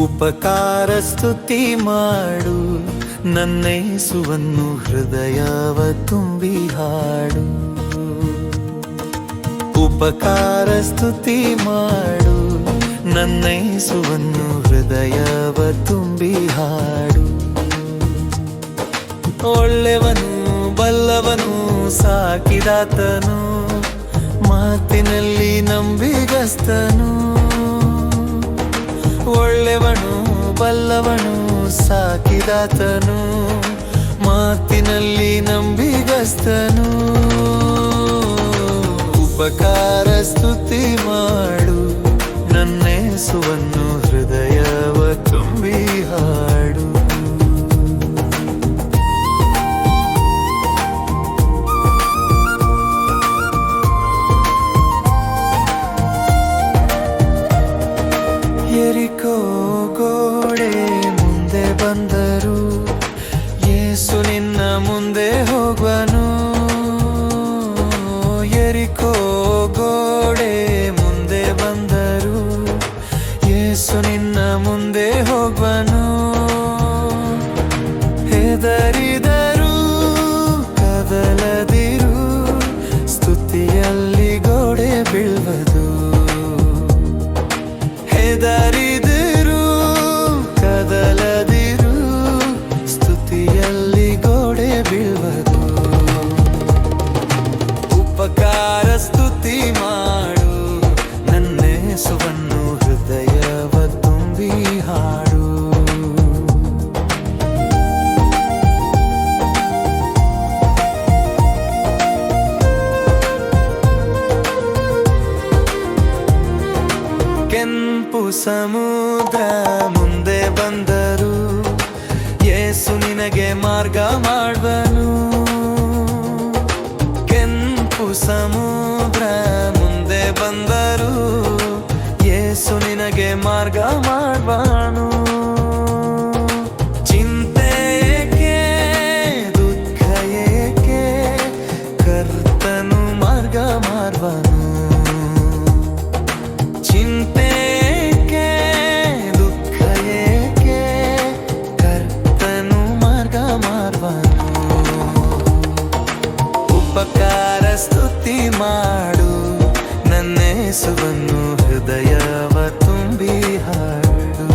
ಉಪಕಾರ ಸ್ತುತಿ ಮಾಡು, ನನ್ನೇಸುವನ್ನು ಹೃದಯವ ತುಂಬಿ ಹಾಡು. ಉಪಕಾರ ಸ್ತುತಿ ಮಾಡು, ನನ್ನೇಸುವನ್ನು ಹೃದಯವ ತುಂಬಿ ಹಾಡು. ಒಳ್ಳೆವನು ಬಲ್ಲವನು ಸಾಕಿದಾತನು, ಮಾತಿನಲ್ಲಿ ನಂಬಿಗಸ್ತನು. ಒಳ್ಳೆವನು ಬಲ್ಲವನು ಸಾಕಿದಾತನು, ಮಾತಿನಲ್ಲಿ ನಂಬಿಗಸ್ತನು. ಉಪಕಾರ ಸ್ತುತಿ ಮಾಡು, ನನ್ನೇಸುವನ್ನು ಹೃದಯವ ತುಂಬಿ ಹಾಡು. ಯೆರಿಕೋ ಗೋಡೆ ಮುಂದೆ ಬಂದರು, ಯೇಸು ನಿನ್ನ ಮುಂದೆ ಹೋಗುವನು. ಯೆರಿಕೋ ಗೋಡೆ ಮುಂದೆ ಬಂದರು, ಯೇಸು ನಿನ್ನ ಮುಂದೆ ಹೋಗುವನು. ಹೆದರಿದರು ಕದಲದಿರು, ಸ್ತುತಿಯಲ್ಲಿ ಗೋಡೆ ಬೀಳುವುದು. ಹೆದರಿದಿರು ಕದಲದಿರು, ಸ್ತುತಿಯಲ್ಲಿ ಗೋಡೆ ಬೀಳುವುದು. ಉಪಕಾರ ಸ್ತುತಿ ಮಾಡು, ನನ್ನೇಸುವನ್ನು ಹೃದಯವ ತುಂಬಿ ಹಾಡು. ಕೆಂಪು ಸಮುದ್ರ ಮುಂದೆ ಬಂದರು, ಯೇಸು ನಿನಗೆ ಮಾರ್ಗ ಮಾಡುವನು. ಕೆಂಪು ಸಮುದ್ರ ಮುಂದೆ ಬಂದರು, ಯೇಸು ನಿನಗೆ ಮಾರ್ಗ ಮಾಡುವನು. ಚಿಂತೆ ಏಕೆ ದುಃಖ ಏಕೆ, ಕರ್ತನು ಮಾರ್ಗ ಮಾಡುವನು. ಚಿಂತೆ ಏಕೆ ದುಃಖ ಏಕೆ, ಕರ್ತನು ಮಾರ್ಗ ಮಾಡುವನು. ಉಪಕಾರ ಸ್ತುತಿ ಮಾಡು, ನನ್ನೇಸುವನ್ನು ಹೃದಯವ ತುಂಬಿ ಹಾಡು.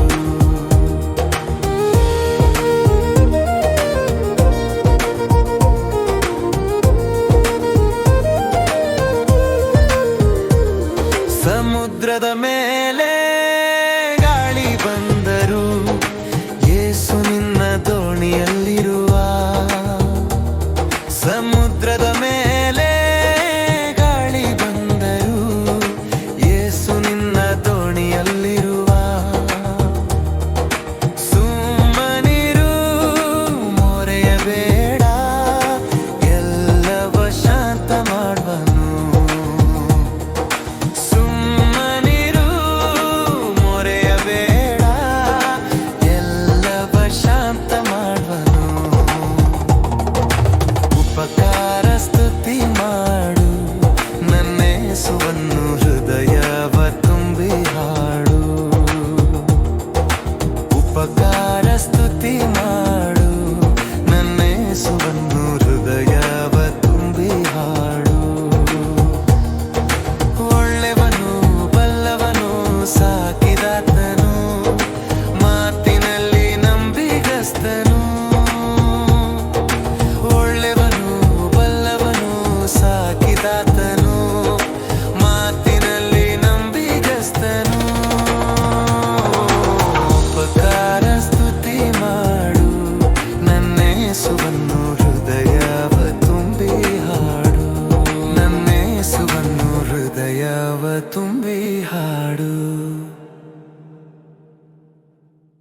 ಸಮುದ್ರದ ಮೇಲೆ ಗಾಳಿ ಬಂದರು, ಯೇಸು ನಿನ್ನ ದೋಣಿಯಲ್ಲಿರುವ. ಸಮುದ್ರದ ಮೇಲೆ ಗಾಳಿ ಬಂದರು, ಯೇಸು ನಿನ್ನ ದೋಣಿಯಲ್ಲಿರುವ. ಸುಮ್ಮನಿರು ಮೊರೆಯಬೇಡ, ಎಲ್ಲವ ಶಾಂತ ಮಾಡುವನು. ಸುಮ್ಮನಿರು ಮೊರೆಯಬೇಡ, ಎಲ್ಲವ ಶಾಂತ ಮಾಡುವನು. ಉಪಕಾರ ಸ್ತುತಿ ಮಾಡು, ನನ್ನೇಸುವನ್ನು ಹೃದಯವ